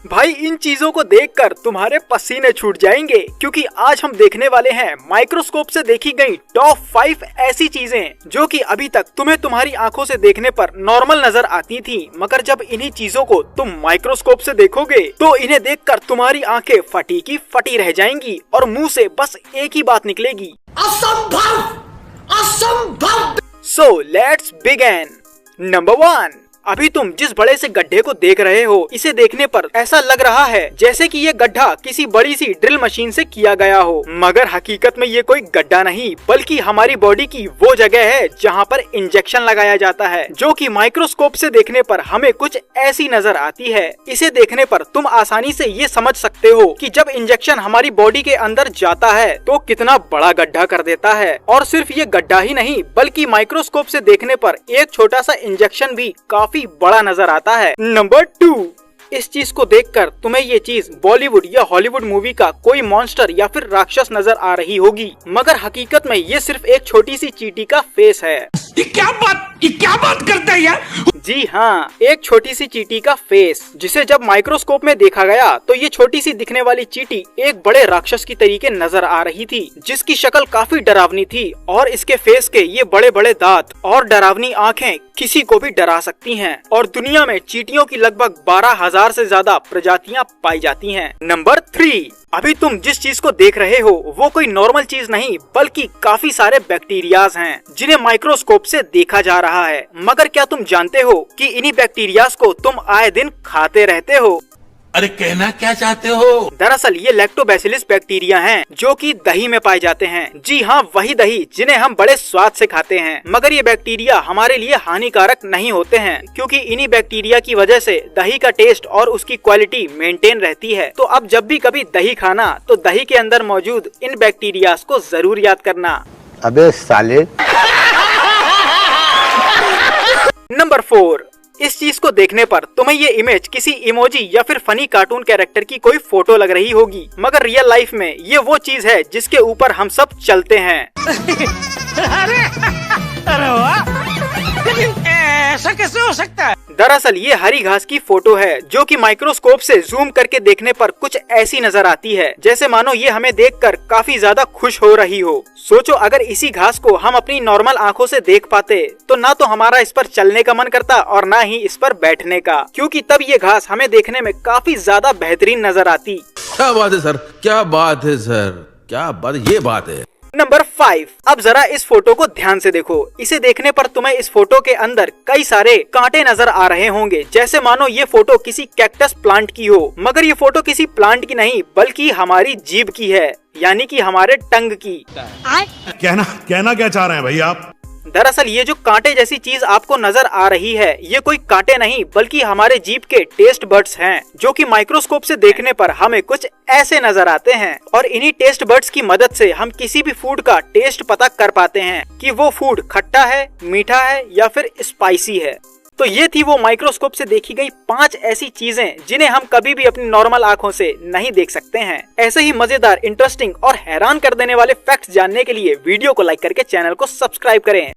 भाई इन चीजों को देखकर तुम्हारे पसीने छूट जाएंगे, क्योंकि आज हम देखने वाले हैं माइक्रोस्कोप से देखी गई टॉप 5 ऐसी चीजें जो कि अभी तक तुम्हें तुम्हारी आंखों से देखने पर नॉर्मल नजर आती थी, मगर जब इन्हीं चीजों को तुम माइक्रोस्कोप से देखोगे तो इन्हें देखकर तुम्हारी आंखें फटी की फटी रह जाएंगी और मुंह से बस एक ही बात निकलेगी, असंभव, असंभव। So let's begin. नंबर 1, अभी तुम जिस बड़े से गड्ढे को देख रहे हो, इसे देखने पर ऐसा लग रहा है जैसे कि ये गड्ढा किसी बड़ी सी ड्रिल मशीन से किया गया हो, मगर हकीकत में ये कोई गड्ढा नहीं बल्कि हमारी बॉडी की वो जगह है जहाँ पर इंजेक्शन लगाया जाता है, जो कि माइक्रोस्कोप से देखने पर हमें कुछ ऐसी नजर आती है। इसे देखने पर तुम आसानी से ये समझ सकते हो कि जब इंजेक्शन हमारी बॉडी के अंदर जाता है तो कितना बड़ा गड्ढा कर देता है। और सिर्फ ये गड्ढा ही नहीं बल्कि माइक्रोस्कोप से देखने पर एक छोटा सा इंजेक्शन भी काफी बड़ा नजर आता है। नंबर 2, इस चीज को देखकर तुम्हें ये चीज बॉलीवुड या हॉलीवुड मूवी का कोई मॉन्स्टर या फिर राक्षस नजर आ रही होगी, मगर हकीकत में ये सिर्फ एक छोटी सी चींटी का फेस है। ये क्या बात करता है यार? जी हाँ, एक छोटी सी चींटी का फेस, जिसे जब माइक्रोस्कोप में देखा गया तो ये छोटी सी दिखने वाली चींटी एक बड़े राक्षस की तरीके नजर आ रही थी, जिसकी शक्ल काफी डरावनी थी और इसके फेस के ये बड़े बड़े दांत और डरावनी आँखें किसी को भी डरा सकती हैं। और दुनिया में चींटियों की लगभग 12,000 से ज्यादा प्रजातियां पाई जाती हैं। नंबर 3, अभी तुम जिस चीज को देख रहे हो वो कोई नॉर्मल चीज नहीं बल्कि काफी सारे बैक्टीरियाज हैं, जिन्हें माइक्रोस्कोप से देखा जा रहा है। मगर क्या तुम जानते हो कि इन्हीं बैक्टीरियाज को तुम आए दिन खाते रहते हो? अरे कहना क्या चाहते हो? दरअसल ये लैक्टोबैसिलस बैक्टीरिया हैं, जो कि दही में पाए जाते हैं। जी हाँ, वही दही जिन्हें हम बड़े स्वाद से खाते हैं। मगर ये बैक्टीरिया हमारे लिए हानिकारक नहीं होते हैं, क्योंकि इन्हीं बैक्टीरिया की वजह से दही का टेस्ट और उसकी क्वालिटी मेंटेन रहती है। तो अब जब भी कभी दही खाना तो दही के अंदर मौजूद इन बैक्टीरिया को जरूर याद करना। अबे साले। नंबर 4, इस चीज को देखने पर तुम्हें ये इमेज किसी इमोजी या फिर फनी कार्टून कैरेक्टर की कोई फोटो लग रही होगी, मगर रियल लाइफ में ये वो चीज है जिसके ऊपर हम सब चलते हैं। अरे वाह, ऐसा कैसे हो सकता है? दरअसल ये हरी घास की फोटो है, जो कि माइक्रोस्कोप से जूम करके देखने पर कुछ ऐसी नजर आती है जैसे मानो ये हमें देखकर काफी ज्यादा खुश हो रही हो। सोचो अगर इसी घास को हम अपनी नॉर्मल आंखों से देख पाते तो ना तो हमारा इस पर चलने का मन करता और ना ही इस पर बैठने का, क्योंकि तब ये घास हमें देखने में काफी ज्यादा बेहतरीन नजर आती। क्या बात है सर, क्या बात है सर, क्या बात, ये बात है। नंबर 5, अब जरा इस फोटो को ध्यान से देखो। इसे देखने पर तुम्हें इस फोटो के अंदर कई सारे कांटे नजर आ रहे होंगे, जैसे मानो ये फोटो किसी कैक्टस प्लांट की हो। मगर ये फोटो किसी प्लांट की नहीं बल्कि हमारी जीभ की है, यानी कि हमारे टंग की। कहना क्या चाह रहे हैं भाई आप? दरअसल ये जो कांटे जैसी चीज आपको नजर आ रही है, ये कोई कांटे नहीं बल्कि हमारे जीभ के टेस्ट बड्स हैं, जो कि माइक्रोस्कोप से देखने पर हमें कुछ ऐसे नजर आते हैं। और इन्हीं टेस्ट बड्स की मदद से हम किसी भी फूड का टेस्ट पता कर पाते हैं कि वो फूड खट्टा है, मीठा है या फिर स्पाइसी है। तो ये थी वो माइक्रोस्कोप से देखी गई 5 ऐसी चीजें जिन्हें हम कभी भी अपनी नॉर्मल आंखों से नहीं देख सकते हैं। ऐसे ही मजेदार, इंटरेस्टिंग और हैरान कर देने वाले फैक्ट्स जानने के लिए वीडियो को लाइक करके चैनल को सब्सक्राइब करें।